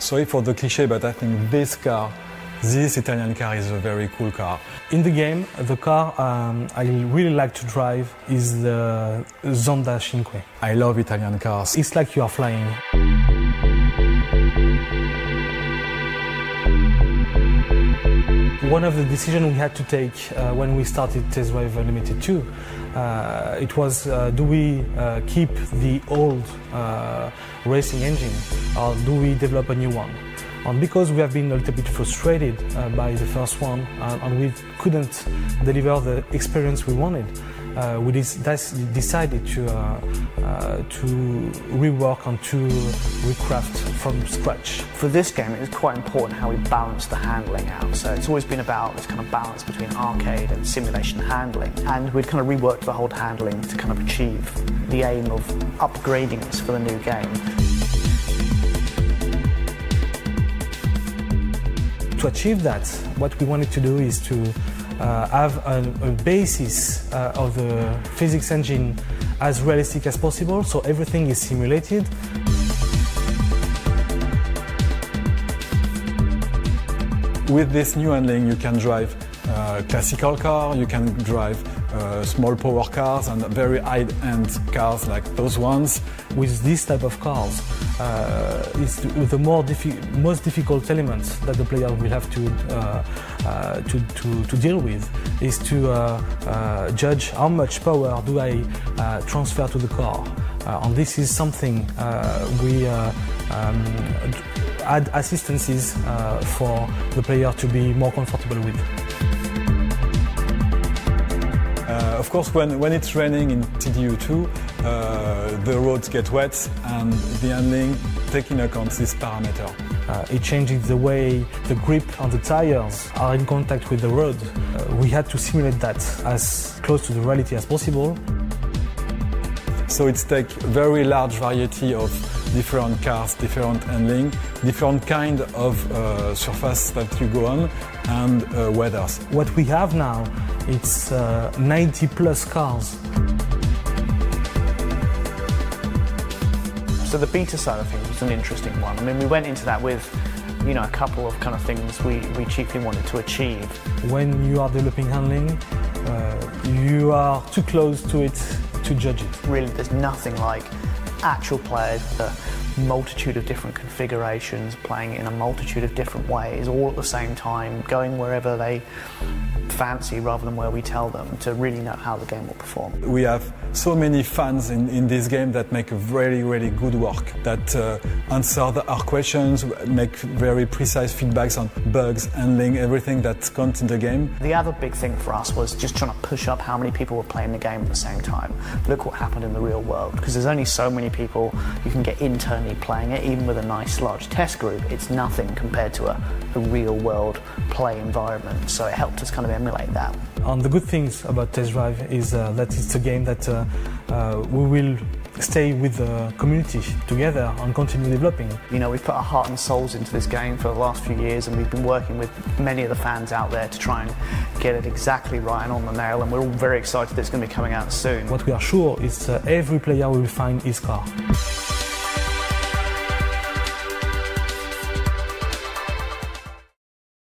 Sorry for the cliché, but I think this Italian car is a very cool car. In the game, the car I really like to drive is the Zonda Cinque. I love Italian cars. It's like you are flying. One of the decisions we had to take when we started Test Drive Unlimited 2, it was do we keep the old racing engine or do we develop a new one? And because we have been a little bit frustrated by the first one and we couldn't deliver the experience we wanted, we decided to rework and to recraft from scratch. For this game, it was quite important how we balanced the handling out. So it's always been about this kind of balance between arcade and simulation handling. And we'd kind of reworked the whole handling to kind of achieve the aim of upgrading this for the new game. To achieve that, what we wanted to do is to have a basis of the physics engine as realistic as possible, so everything is simulated. With this new handling, you can drive classical car, you can drive small power cars and very high-end cars like those ones. With this type of cars, it's the most difficult elements that the player will have to deal with is to judge how much power do I transfer to the car. And this is something we add assistances for the player to be more comfortable with. Of course, when it's raining in TDU2, the roads get wet and the handling taking account this parameter. It changes the way the grip on the tires are in contact with the road. We had to simulate that as close to the reality as possible. So it's take very large variety of different cars, different handling, different kind of surface that you go on, and weathers. What we have now, it's 90 plus cars. So the beta side of things was an interesting one. I mean, we went into that with, you know, a couple of kind of things we chiefly wanted to achieve. When you are developing handling, you are too close to it to judge it. Really, there's nothing like actual players, a multitude of different configurations, playing it in a multitude of different ways, all at the same time, going wherever they fancy rather than where we tell them, to really know how the game will perform. We have so many fans in this game that make a really, really good work, that answer our questions, make very precise feedbacks on bugs, handling, everything that counts in the game. The other big thing for us was just trying to push up how many people were playing the game at the same time. Look what happened in the real world, because there's only so many people you can get internally playing it, even with a nice large test group. It's nothing compared to a real world play environment, so it helped us kind of emulate that. And the good things about Test Drive is that it's a game that we will stay with the community together and continue developing. You know, we've put our heart and souls into this game for the last few years, and we've been working with many of the fans out there to try and get it exactly right and on the nail, and we're all very excited that it's going to be coming out soon. What we are sure is every player will find his car.